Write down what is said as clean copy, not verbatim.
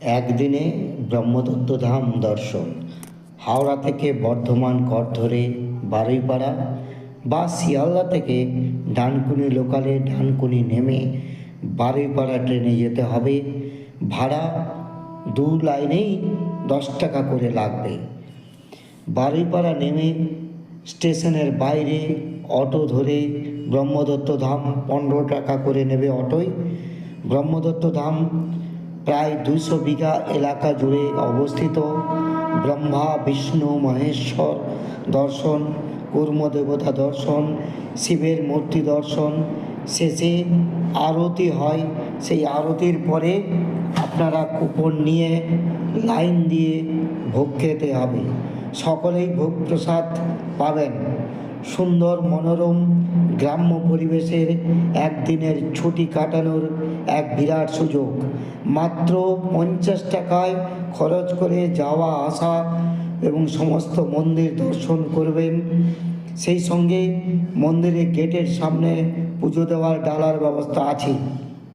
একদিনে ব্রহ্মদত্ত ধাম দর্শন। হাওড়া থেকে বর্ধমান কর ধরে বারুইপাড়া বা শিয়ালদা থেকে ডানকুনি লোকালে ডানকুনি নেমে বারুইপাড়া ট্রেনে যেতে হবে। ভাড়া দু লাইনেই 10 টাকা করে লাগবে। বারুইপাড়া নেমে স্টেশনের বাইরে অটো ধরে ব্রহ্মদত্ত ধাম 15 টাকা করে নেবে অটোয়। ব্রহ্মদত্ত ধাম প্রায় 200 বিঘা এলাকা জুড়ে অবস্থিত। ব্রহ্মা বিষ্ণু মহেশ্বর দর্শন, কূর্মদেবতা দর্শন, শিবের মূর্তি দর্শন, শেষে আরতি হয়। সেই আরতির পরে আপনারা কুপন নিয়ে লাইন দিয়ে ভোগ খেতে হবে। সকলেই ভোগ প্রসাদ পাবেন। সুন্দর মনোরম গ্রাম্য পরিবেশের একদিনের ছুটি কাটানোর এক বিরাট সুযোগ। মাত্র 50 টাকায় খরচ করে যাওয়া আসা এবং সমস্ত মন্দির দর্শন করবেন। সেই সঙ্গে মন্দিরের গেটের সামনে পুজো দেওয়ার ডালার ব্যবস্থা আছে।